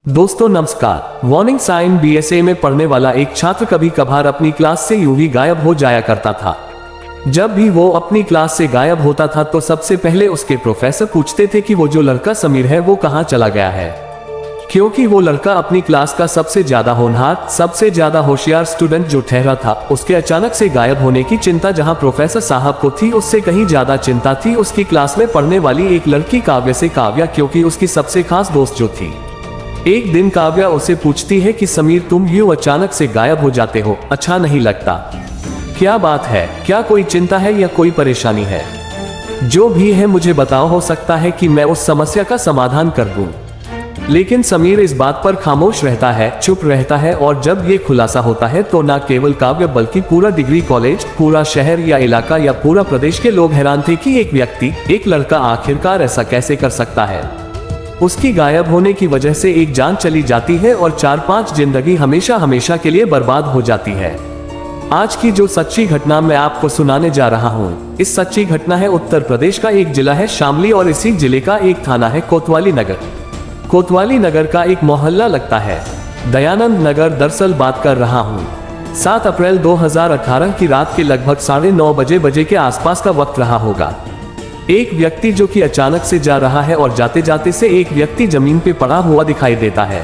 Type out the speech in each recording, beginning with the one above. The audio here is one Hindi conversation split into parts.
दोस्तों नमस्कार। वार्निंग साइन बीएसए में पढ़ने वाला एक छात्र कभी कभार अपनी क्लास से यूं ही गायब हो जाया करता था। जब भी वो अपनी क्लास से गायब होता था तो सबसे पहले उसके प्रोफेसर पूछते थे कि वो जो लड़का समीर है वो कहाँ चला गया है, क्योंकि वो लड़का अपनी क्लास का सबसे ज्यादा होनहार, सबसे ज्यादा होशियार स्टूडेंट जो ठहरा था, उसके अचानक से गायब होने की चिंता जहां प्रोफेसर साहब को थी उससे कहीं ज्यादा चिंता थी उसकी क्लास में पढ़ने वाली एक लड़की काव्या से। काव्या क्योंकि उसकी सबसे खास दोस्त जो थी। एक दिन काव्या उसे पूछती है कि समीर तुम यूं अचानक से गायब हो जाते हो, अच्छा नहीं लगता, क्या बात है, क्या कोई चिंता है या कोई परेशानी है? जो भी है मुझे बताओ, हो सकता है कि मैं उस समस्या का समाधान कर दूं। लेकिन समीर इस बात पर खामोश रहता है, चुप रहता है और जब ये खुलासा होता है तो न केवल काव्य बल्कि पूरा डिग्री कॉलेज, पूरा शहर या इलाका या पूरा प्रदेश के लोग हैरान थे कि एक व्यक्ति, एक लड़का आखिरकार ऐसा कैसे कर सकता है। उसकी गायब होने की वजह से एक जान चली जाती है और 4-5 जिंदगी हमेशा हमेशा के लिए बर्बाद हो जाती है। आज की जो सच्ची घटना मैं आपको सुनाने जा रहा हूँ, इस सच्ची घटना है उत्तर प्रदेश का एक जिला है शामली और इसी जिले का एक थाना है कोतवाली नगर। कोतवाली नगर का एक मोहल्ला लगता है दयानंद नगर। दरअसल बात कर रहा हूँ 7 अप्रैल 2018 की रात के लगभग 9:30 बजे के आसपास का वक्त रहा होगा। एक व्यक्ति जो कि अचानक से जा रहा है और जाते जाते से एक व्यक्ति जमीन पे पड़ा हुआ दिखाई देता है।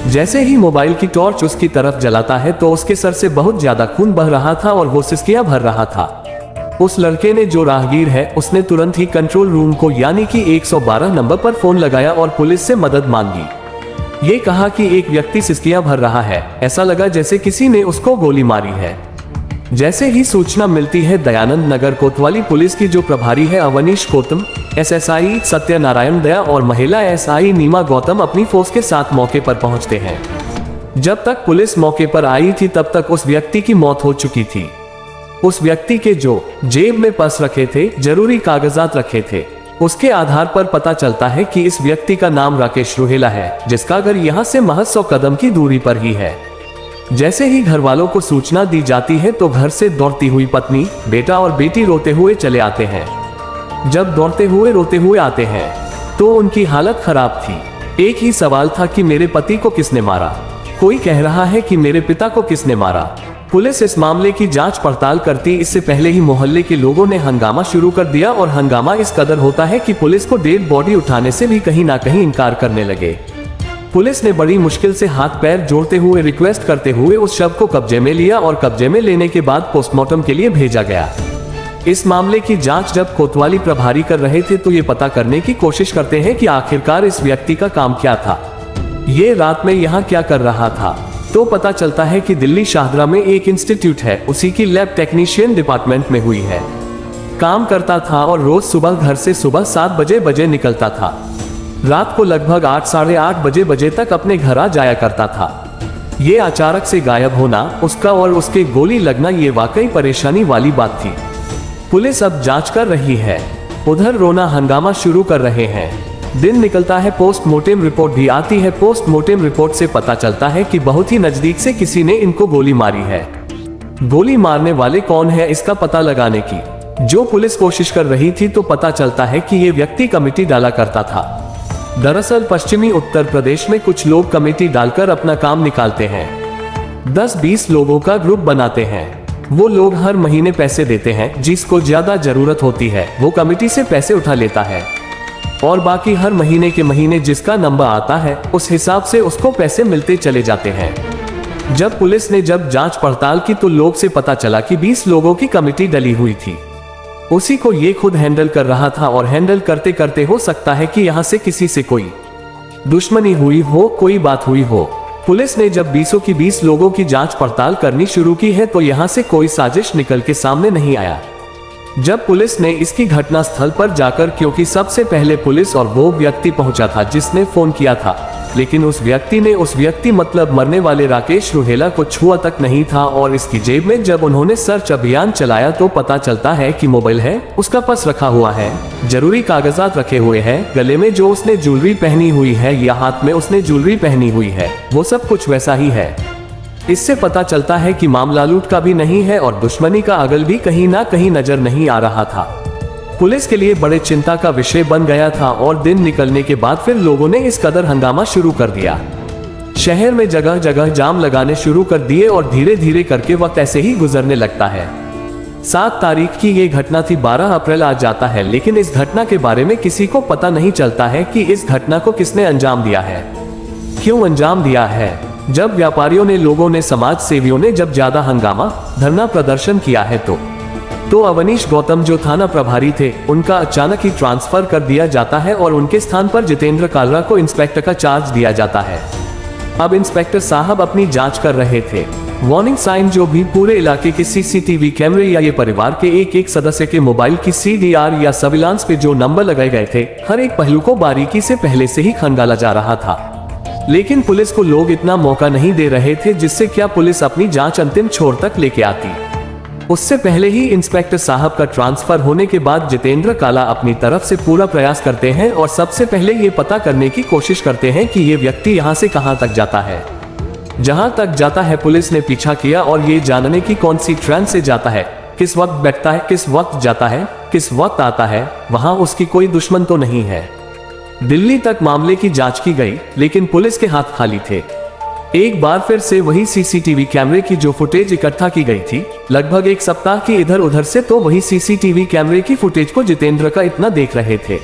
जैसे ही मोबाइल की टॉर्च उसकी तरफ जलाता है तो उसके सर से बहुत ज्यादा खून बह रहा था और वो सिसकियां भर रहा था। उस लड़के ने, जो राहगीर है, उसने तुरंत ही कंट्रोल रूम को यानी कि 112 नंबर पर फोन लगाया और पुलिस से मदद मांगी। ये कहा कि एक व्यक्ति सिसकियां भर रहा है, ऐसा लगा जैसे किसी ने उसको गोली मारी है। जैसे ही सूचना मिलती है दयानंद नगर कोतवाली पुलिस की जो प्रभारी है अवनीश गौतम, एसएसआई सत्यनारायण दया और महिला एसआई नीमा गौतम अपनी फोर्स के साथ मौके पर पहुंचते हैं। जब तक पुलिस मौके पर आई थी तब तक उस व्यक्ति की मौत हो चुकी थी। उस व्यक्ति के जो जेब में पर्स रखे थे, जरूरी कागजात रखे थे, उसके आधार पर पता चलता है कि इस व्यक्ति का नाम राकेश रोहेला है, जिसका घर यहाँ से महज 100 कदम की दूरी पर ही है। जैसे ही घर वालों को सूचना दी जाती है तो घर से दौड़ती हुई पत्नी, बेटा और बेटी रोते हुए चले आते हैं। जब दौड़ते हुए रोते हुए आते हैं तो उनकी हालत खराब थी। एक ही सवाल था कि मेरे पति को किसने मारा। कोई कह रहा है कि मेरे पिता को किसने मारा। पुलिस इस मामले की जांच पड़ताल करती इससे पहले ही मोहल्ले के लोगों ने हंगामा शुरू कर दिया और हंगामा इस कदर होता है कि पुलिस को डेड बॉडी उठाने से भी कहीं ना कहीं इनकार करने लगे। पुलिस ने बड़ी मुश्किल से हाथ पैर जोड़ते हुए, रिक्वेस्ट करते हुए उस शव को कब्जे में लिया और कब्जे में लेने के बाद पोस्टमार्टम के लिए भेजा गया। इस मामले की जांच जब कोतवाली प्रभारी कर रहे थे तो ये पता करने की कोशिश करते हैं कि आखिरकार इस व्यक्ति का काम क्या था, ये रात में यहाँ क्या कर रहा था। तो पता चलता है कि दिल्ली शाहदरा में एक इंस्टीट्यूट है, उसी की लैब टेक्नीशियन डिपार्टमेंट में हुई है, काम करता था और रोज सुबह घर से सुबह 7 बजे निकलता था। रात को लगभग 8-8:30 बजे तक अपने घर आ जाया करता था। ये अचानक से गायब होना, उसका और उसके गोली लगना, ये वाकई परेशानी वाली बात थी। पुलिस अब जांच कर रही है, उधर रोना हंगामा शुरू कर रहे हैं। दिन निकलता है, पोस्टमार्टम रिपोर्ट भी आती है। पोस्टमार्टम रिपोर्ट से पता चलता है कि बहुत ही नजदीक से किसी ने इनको गोली मारी है। गोली मारने वाले कौन है इसका पता लगाने की जो पुलिस कोशिश कर रही थी तो पता चलता है कि ये व्यक्ति कमेटी डाला करता था। दरअसल पश्चिमी उत्तर प्रदेश में कुछ लोग कमेटी डालकर अपना काम निकालते हैं। 10-20 लोगों का ग्रुप बनाते हैं। वो लोग हर महीने पैसे देते हैं, जिसको ज्यादा जरूरत होती है वो कमेटी से पैसे उठा लेता है और बाकी हर महीने के महीने जिसका नंबर आता है उस हिसाब से उसको पैसे मिलते चले जाते हैं। जब पुलिस ने जांच पड़ताल की तो लोग से पता चला कि 20 लोगों की कमेटी डली हुई थी। उसी को ये खुद हैंडल कर रहा था और हैंडल करते करते हो सकता है कि यहाँ से किसी से कोई दुश्मनी हुई हो, कोई बात हुई हो। पुलिस ने जब 20 लोगों की जांच पड़ताल करनी शुरू की है तो यहाँ से कोई साजिश निकल के सामने नहीं आया। जब पुलिस ने इसकी घटना स्थल पर जाकर, क्योंकि सबसे पहले पुलिस और वो व्यक्ति पहुंचा था जिसने फोन किया था, लेकिन उस व्यक्ति मतलब मरने वाले राकेश रोहेला को छुआ तक नहीं था और इसकी जेब में जब उन्होंने सर्च अभियान चलाया तो पता चलता है कि मोबाइल है, उसका पर्स रखा हुआ है, जरूरी कागजात रखे हुए हैं, गले में जो उसने ज्वेलरी पहनी हुई है या हाथ में उसने ज्वेलरी पहनी हुई है वो सब कुछ वैसा ही है। इससे पता चलता है कि मामला लूट का भी नहीं है और दुश्मनी का अगल भी कहीं ना कहीं नजर नहीं आ रहा था। पुलिस के लिए बड़े चिंता का विषय बन गया था और दिन निकलने के बाद फिर लोगों ने इस कदर हंगामा शुरू कर दिया। शहर में जगह जगह जाम लगाने शुरू कर दिए और धीरे धीरे करके वक्त ऐसे ही गुजरने लगता है। 7 तारीख की ये घटना थी। 12 अप्रैल आ जाता है, लेकिन इस घटना के बारे में किसी को पता नहीं चलता है कि इस घटना को किसने अंजाम दिया है, क्यों अंजाम दिया है। जब व्यापारियों ने, लोगों ने, समाज सेवियों ने जब ज्यादा हंगामा, धरना प्रदर्शन किया है तो अवनीश गौतम जो थाना प्रभारी थे, उनका अचानक ही ट्रांसफर कर दिया जाता है और उनके स्थान पर जितेंद्र कालरा को इंस्पेक्टर का चार्ज दिया जाता है। अब इंस्पेक्टर साहब अपनी जांच कर रहे थे। वार्निंग साइन जो भी पूरे इलाके के सीसीटीवी कैमरे या ये परिवार के एक एक सदस्य के मोबाइल की सीडीआर या सर्विलांस पे जो नंबर लगाए गए थे, हर एक पहलू को बारीकी से पहले से ही खंगाला जा रहा था। लेकिन पुलिस को लोग इतना मौका नहीं दे रहे थे जिससे क्या पुलिस अपनी जांच अंतिम छोर तक लेके आती। उससे पहले ही इंस्पेक्टर साहब का ट्रांसफर होने के बाद जितेंद्र काला अपनी तरफ से पूरा प्रयास करते हैं और सबसे पहले ये पता करने की कोशिश करते हैं कि ये व्यक्ति यहाँ से कहाँ तक जाता है। जहाँ तक जाता है पुलिस ने पीछा किया और ये जानने की कौन सी ट्रेन से जाता है, किस वक्त बैठता है, किस वक्त जाता है, किस वक्त आता है, वहाँ उसकी कोई दुश्मन तो नहीं है। दिल्ली तक मामले की जांच की गई, लेकिन पुलिस के हाथ खाली थे। एक बार फिर से वही सीसीटीवी कैमरे की जो फुटेज इकट्ठा की गई थी, लगभग एक सप्ताह की इधर उधर से, तो वही सीसीटीवी कैमरे की फुटेज को जितेंद्र का इतना देख रहे थे।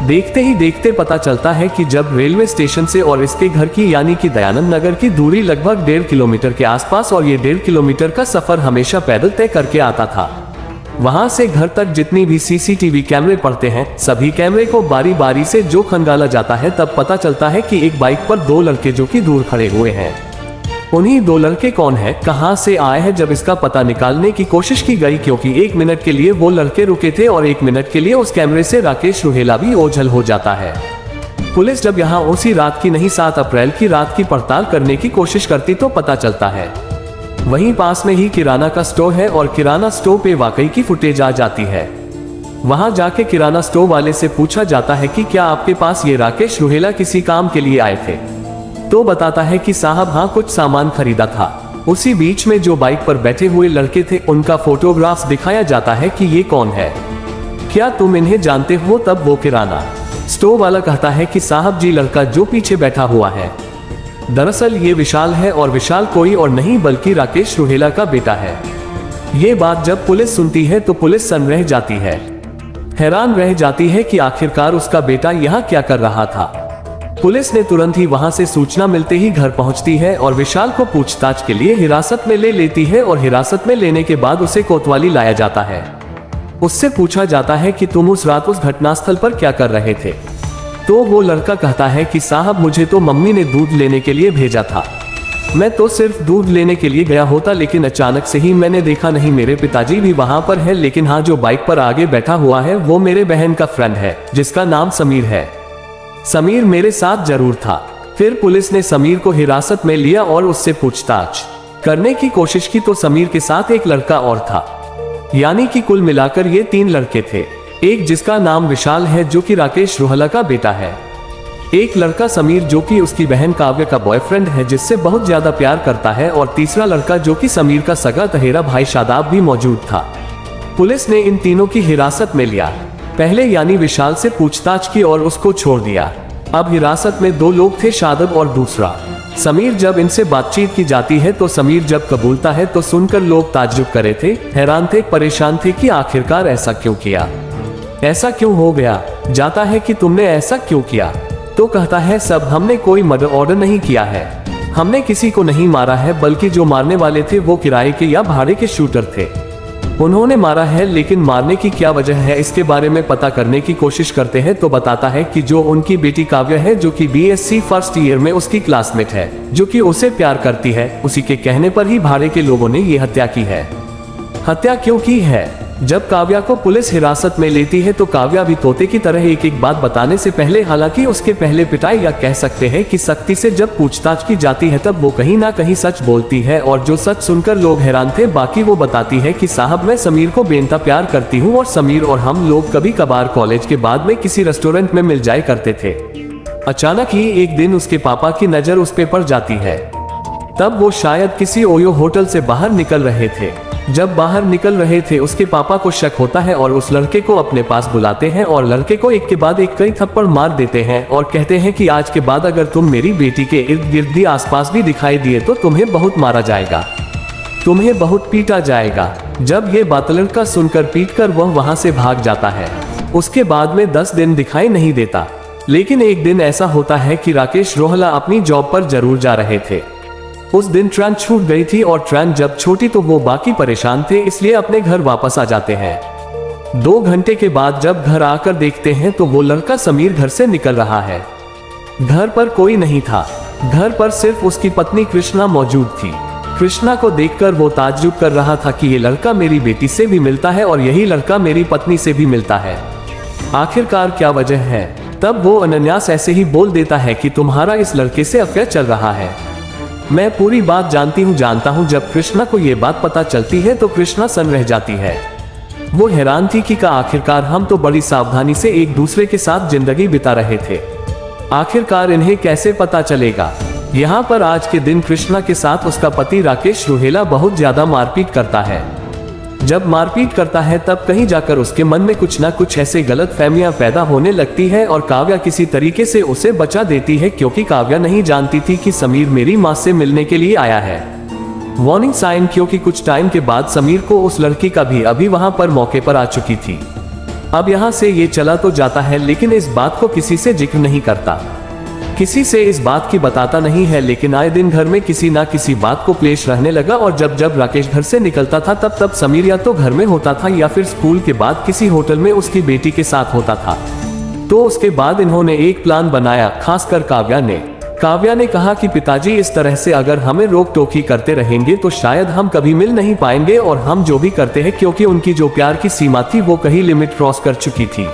देखते ही देखते पता चलता है कि जब रेलवे स्टेशन से और इसके घर की यानी कि दयानंद नगर की दूरी लगभग 1.5 किलोमीटर के आसपास, और ये 1.5 किलोमीटर का सफर हमेशा पैदल तय करके आता था। वहां से घर तक जितनी भी सीसीटीवी कैमरे पड़ते हैं, सभी कैमरे को बारी बारी से जो खंगाला जाता है, तब पता चलता है कि एक बाइक पर 2 लड़के जो कि दूर खड़े हुए हैं। उन्हीं 2 लड़के कौन है, कहां से आए हैं, जब इसका पता निकालने की कोशिश की गई, क्योंकि 1 मिनट के लिए वो लड़के रुके थे और 1 मिनट के लिए उस कैमरे से राकेश रुहेला भी ओझल हो जाता है। पुलिस जब यहाँ उसी रात की नहीं 7 अप्रैल की रात की पड़ताल करने की कोशिश करती तो पता चलता है वहीं पास में ही किराना का स्टोर है और किराना स्टोर पे वाकई की फुटेज आ जाती है। वहां जाके किराना स्टोर वाले से पूछा जाता है कि क्या आपके पास ये राकेश रुहेला किसी काम के लिए आए थे, तो बताता है कि साहब हाँ, कुछ सामान खरीदा था। उसी बीच में जो बाइक पर बैठे हुए लड़के थे, उनका फोटोग्राफ दिखाया जाता है कि ये कौन है, क्या तुम इन्हें जानते हो। तब वो किराना स्टोर वाला कहता है कि साहब जी, लड़का जो पीछे बैठा हुआ है, दरअसल ये विशाल है, और विशाल कोई और नहीं बल्कि राकेश रुहेला का बेटा है। ये बात जब पुलिस सुनती है तो पुलिस सन्न रह जाती है, हैरान रह जाती है कि आखिरकार उसका बेटा यहाँ क्या कर रहा था। पुलिस ने तुरंत ही वहां से सूचना मिलते ही घर पहुंचती है और विशाल को पूछताछ के लिए हिरासत में ले लेती है, और हिरासत में लेने के बाद उसे कोतवाली लाया जाता है। उससे पूछा जाता है कि तुम उस रात उस घटनास्थल पर क्या कर रहे थे, तो वो लड़का कहता है कि साहब, मुझे तो मम्मी ने दूध लेने के लिए भेजा था, मैं तो सिर्फ दूध लेने के लिए गया होता, लेकिन अचानक से ही मैंने देखा नहीं, मेरे पिताजी भी वहां पर है, लेकिन हाँ, जो बाइक पर आगे बैठा हुआ है वो मेरे बहन का फ्रेंड है जिसका नाम समीर है, समीर मेरे साथ जरूर था। फिर पुलिस ने समीर को हिरासत में लिया और उससे पूछताछ करने की कोशिश की, तो समीर के साथ एक लड़का और था, यानी कि कुल मिलाकर ये 3 लड़के थे। एक जिसका नाम विशाल है जो कि राकेश रुहेला का बेटा है, एक लड़का समीर जो कि उसकी बहन काव्या का बॉयफ्रेंड है जिससे बहुत ज्यादा प्यार करता है, और तीसरा लड़का जो कि समीर का सगा तहेरा भाई शादाब भी मौजूद था। पुलिस ने इन तीनों की हिरासत में लिया, पहले यानी विशाल से पूछताछ की और उसको छोड़ दिया। अब हिरासत में 2 लोग थे, शादाब और दूसरा समीर। जब इनसे बातचीत की जाती है तो समीर जब कबूलता है तो सुनकर लोग ताज्जुब करे थे, हैरान थे, परेशान थे कि आखिरकार ऐसा क्यों किया, ऐसा क्यों हो गया। जाता है कि तुमने ऐसा क्यों किया, तो कहता है सब हमने कोई मर्डर ऑर्डर नहीं किया है, हमने किसी को नहीं मारा है, बल्कि जो मारने वाले थे वो किराए के या भाड़े के शूटर थे, उन्होंने मारा है। लेकिन मारने की क्या वजह है, इसके बारे में पता करने की कोशिश करते हैं तो बताता है कि जो उनकी बेटी काव्या है जो कि BSc फर्स्ट ईयर में उसकी क्लासमेट है, जो कि उसे प्यार करती है, उसी के कहने पर ही भाड़े के लोगों ने ये हत्या की है। हत्या क्यों की है, जब काव्या को पुलिस हिरासत में लेती है तो काव्या भी तोते की तरह एक एक बात बताने से पहले, हालांकि उसके पहले पिटाई या कह सकते हैं कि सख्ती से जब पूछताछ की जाती है तब वो कहीं ना कहीं सच बोलती है, और जो सच सुनकर लोग हैरान थे। बाकी वो बताती है कि साहब, मैं समीर को बेनता प्यार करती हूँ और समीर और हम लोग कभी कभार कॉलेज के बाद में किसी रेस्टोरेंट में मिल जाया करते थे। अचानक ही एक दिन उसके पापा की नजर उस पे पड़ जाती है। तब वो शायद किसी ओयो होटल से बाहर निकल रहे थे। जब बाहर निकल रहे थे उसके पापा को शक होता है और उस लड़के को अपने पास बुलाते हैं और लड़के को एक के बाद एक कई थप्पड़ मार देते हैं और कहते हैं कि आज के बाद अगर तुम मेरी बेटी के इर्द गिर्द भी आसपास भी दिखाई दिए तो तुम्हें बहुत मारा जाएगा, तुम्हें बहुत पीटा जाएगा। जब ये बात लड़का सुनकर पीटकर वह वहां से भाग जाता है। उसके बाद में 10 दिन दिखाई नहीं देता। लेकिन एक दिन ऐसा होता है कि राकेश रोहला अपनी जॉब पर जरूर जा रहे थे। उस दिन ट्रेन छूट गई थी और ट्रेन जब छोटी तो वो बाकी परेशान थे, इसलिए अपने घर वापस आ जाते हैं। 2 घंटे के बाद जब घर आकर देखते हैं तो वो लड़का समीर घर से निकल रहा है। घर पर कोई नहीं था। घर पर सिर्फ उसकी पत्नी कृष्णा मौजूद थी। कृष्णा को देखकर वो ताज्जुब कर रहा था कि ये लड़का मेरी बेटी से भी मिलता है और यही लड़का मेरी पत्नी से भी मिलता है। आखिरकार क्या वजह है? तब वो अनन्यास ऐसे ही बोल देता है कि तुम्हारा इस लड़के से अफेयर चल रहा है। मैं पूरी बात जानता हूँ। जब कृष्णा को ये बात पता चलती है तो कृष्णा सन रह जाती है। वो हैरान थी कि आखिरकार हम तो बड़ी सावधानी से एक दूसरे के साथ जिंदगी बिता रहे थे, आखिरकार इन्हें कैसे पता चलेगा। यहाँ पर आज के दिन कृष्णा के साथ उसका पति राकेश रोहेला बहुत ज्यादा मारपीट करता है। जब मारपीट करता है तब कहीं जाकर उसके मन में कुछ ना कुछ ऐसे गलत फहमियां पैदा होने लगती है और काव्या किसी तरीके से उसे बचा देती है, क्योंकि काव्या नहीं जानती थी कि समीर मेरी माँ से मिलने के लिए आया है। वार्निंग साइन, क्योंकि कुछ टाइम के बाद समीर को उस लड़की का भी अभी वहां पर मौके पर आ चुकी थी। अब यहाँ से ये चला तो जाता है लेकिन इस बात को किसी से जिक्र नहीं करता, किसी से इस बात की बताता नहीं है। लेकिन आए दिन घर में किसी ना किसी बात को क्लेश रहने लगा और जब राकेश घर से निकलता था तब समीर या तो घर में होता था या फिर स्कूल के बाद किसी होटल में उसकी बेटी के साथ होता था। तो उसके बाद इन्होंने एक प्लान बनाया, खासकर काव्या ने कहा कि पिताजी इस तरह से अगर हमें रोक टोकी करते रहेंगे तो शायद हम कभी मिल नहीं पाएंगे और हम जो भी करते हैं, क्योंकि उनकी जो प्यार की सीमा थी वो कहीं लिमिट क्रॉस कर चुकी थी।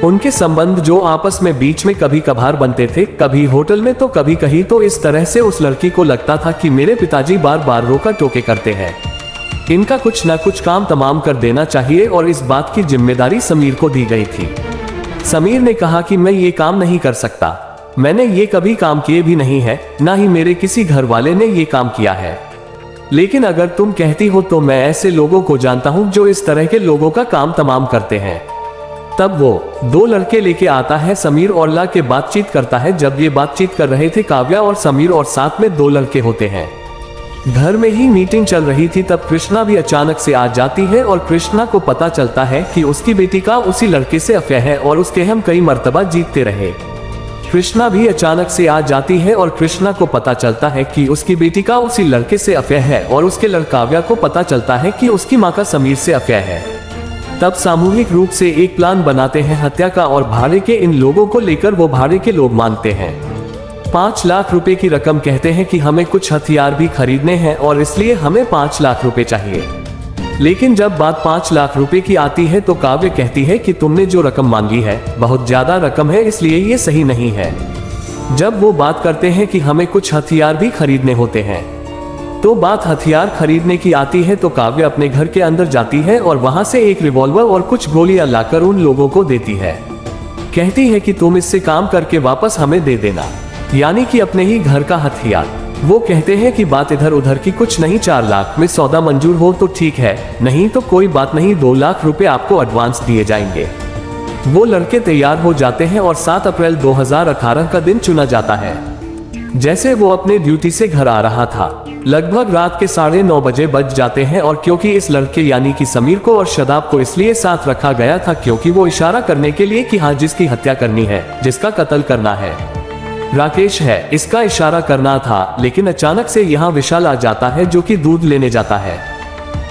उनके संबंध जो आपस में बीच में कभी कभार बनते थे, कभी होटल में तो कभी कहीं, तो इस तरह से उस लड़की को लगता था कि मेरे पिताजी बार बार रोका टोके करते हैं, इनका कुछ ना कुछ काम तमाम कर देना चाहिए और इस बात की जिम्मेदारी समीर को दी गई थी। समीर ने कहा कि मैं ये काम नहीं कर सकता, मैंने ये कभी काम किए भी नहीं है, ना ही मेरे किसी घर वाले ने ये काम किया है, लेकिन अगर तुम कहती हो तो मैं ऐसे लोगों को जानता हूँ जो इस तरह के लोगों का काम तमाम करते हैं। तब वो 2 लड़के लेके आता है, समीर और ला के बातचीत करता है। जब ये बातचीत कर रहे थे काव्या और समीर और साथ में 2 लड़के होते हैं। घर में ही मीटिंग चल रही थी तब कृष्णा भी अचानक से आ जाती है और कृष्णा को पता चलता है कि उसकी बेटी का उसी लड़के से अफेयर है और उसके हम कई मर्तबा जीतते रहे। कृष्णा भी अचानक से आ जाती है और कृष्णा को पता चलता है कि उसकी बेटी का उसी लड़के से अफेयर है और उसके लड़का काव्या को पता चलता है कि उसकी माँ का समीर से अफेयर है। तब सामूहिक रूप से एक प्लान बनाते हैं हत्या का और भाड़े के इन लोगों को लेकर वो भाड़े के लोग मांगते हैं 5 लाख रुपए की रकम। कहते हैं कि हमें कुछ हथियार भी खरीदने हैं और इसलिए हमें 5 लाख रुपए चाहिए। लेकिन जब बात 5 लाख रुपए की आती है तो काव्य कहती है कि तुमने जो रकम मांगी है बहुत ज्यादा रकम है, इसलिए ये सही नहीं है। जब वो बात करते हैं कि हमें कुछ हथियार भी खरीदने होते हैं तो बात हथियार खरीदने की आती है तो काव्य अपने घर के अंदर जाती है और वहां से एक रिवॉल्वर और कुछ गोलियां लाकर उन लोगों को देती है। कहती है कि तुम इससे काम करके वापस हमें दे देना, यानी कि अपने ही घर का हथियार। वो कहते हैं कि बात इधर उधर की कुछ नहीं, 4 लाख में सौदा मंजूर हो तो ठीक है, नहीं तो कोई बात नहीं, 2 लाख रुपए आपको एडवांस दिए जाएंगे। वो लड़के तैयार हो जाते हैं और 7 अप्रैल 2018 का दिन चुना जाता है। जैसे वो अपने ड्यूटी से घर आ रहा था, लगभग रात के 9:30 बजे बज जाते हैं और क्योंकि इस लड़के यानी कि समीर को और शदाब को इसलिए साथ रखा गया था क्योंकि वो इशारा करने के लिए कि हाँ जिसकी हत्या करनी है, जिसका कत्ल करना है, राकेश है, इसका इशारा करना था। लेकिन अचानक से यहाँ विशाल आ जाता है जो कि दूध लेने जाता है।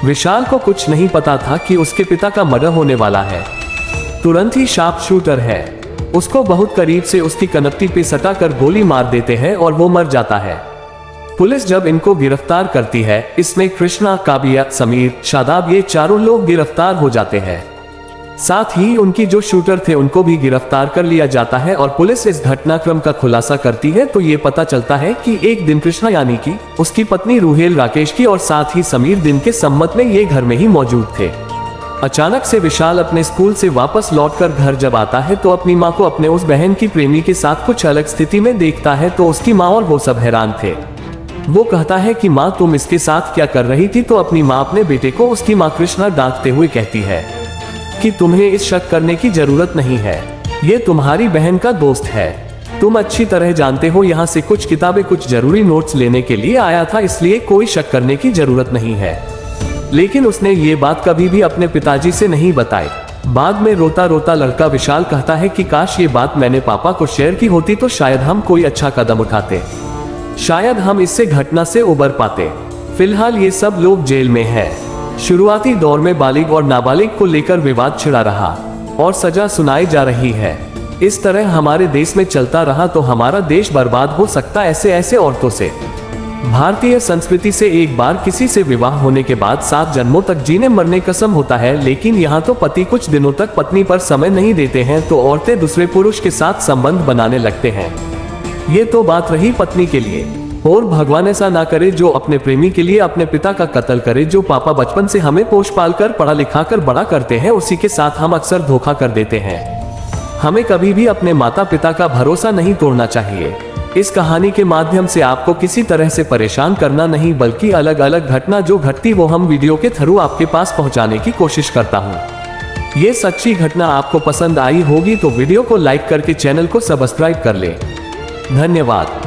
विशाल को कुछ नहीं पता था कि उसके पिता का मर्डर होने वाला है। तुरंत ही शार्प शूटर है, उसको बहुत करीब से उसकी कनपटी पे सटा कर गोली मार देते हैं और वो मर जाता है। पुलिस जब इनको गिरफ्तार करती है, इसमें कृष्णा, काव्या, समीर, शादाब ये चारों लोग गिरफ्तार हो जाते हैं। साथ ही उनकी जो शूटर थे उनको भी गिरफ्तार कर लिया जाता है और पुलिस इस घटनाक्रम का खुलासा करती है तो ये पता चलता है कि एक दिन कृष्णा यानी कि उसकी पत्नी रूहेल राकेश की और साथ ही समीर दिन के सम्मत में ये घर में ही मौजूद थे। अचानक से विशाल अपने स्कूल से वापस लौटकर घर जब आता है तो अपनी माँ को अपने उस बहन की प्रेमी के साथ कुछ अलग स्थिति में देखता है तो उसकी माँ और वो सब हैरान थे। वो कहता है कि माँ तुम इसके साथ क्या कर रही थी, तो अपनी माँ अपने बेटे को उसकी माँ कृष्णा डांटते हुए कहती है कि तुम्हें इस शक करने की जरूरत नहीं है, ये तुम्हारी बहन का दोस्त है। तुम अच्छी तरह जानते हो यहाँ से कुछ किताबें कुछ जरूरी नोट्स लेने के लिए आया था, इसलिए कोई शक करने की जरूरत नहीं है। लेकिन उसने ये बात कभी भी अपने पिताजी से नहीं बताई। बाद में रोता रोता लड़का विशाल कहता है कि काश ये बात मैंने पापा को शेयर की होती तो शायद हम कोई अच्छा कदम उठाते, शायद हम इससे घटना से उबर पाते। फिलहाल ये सब लोग जेल में हैं। शुरुआती दौर में बालिग और नाबालिग को लेकर विवाद छिड़ा रहा और सजा सुनाई जा रही है। इस तरह हमारे देश में चलता रहा तो हमारा देश बर्बाद हो सकता ऐसे ऐसे औरतों से। भारतीय संस्कृति से एक बार किसी से विवाह होने के बाद 7 जन्मों तक जीने मरने कसम होता है, लेकिन यहाँ तो पति कुछ दिनों तक पत्नी पर समय नहीं देते हैं तो औरतें दूसरे पुरुष के साथ संबंध बनाने लगते हैं। ये तो बात रही पत्नी के लिए, और भगवान ऐसा ना करे जो अपने प्रेमी के लिए अपने पिता का कत्ल करे। जो पापा बचपन से हमें पोष पाल कर पढ़ा लिखा कर बड़ा करते हैं, उसी के साथ हम अक्सर धोखा कर देते हैं। हमें कभी भी अपने माता पिता का भरोसा नहीं तोड़ना चाहिए। इस कहानी के माध्यम से आपको किसी तरह से परेशान करना नहीं, बल्कि अलग अलग घटना जो घटती वो हम वीडियो के थ्रू आपके पास पहुंचाने की कोशिश करता हूं। ये सच्ची घटना आपको पसंद आई होगी तो वीडियो को लाइक करके चैनल को सब्सक्राइब कर ले। धन्यवाद।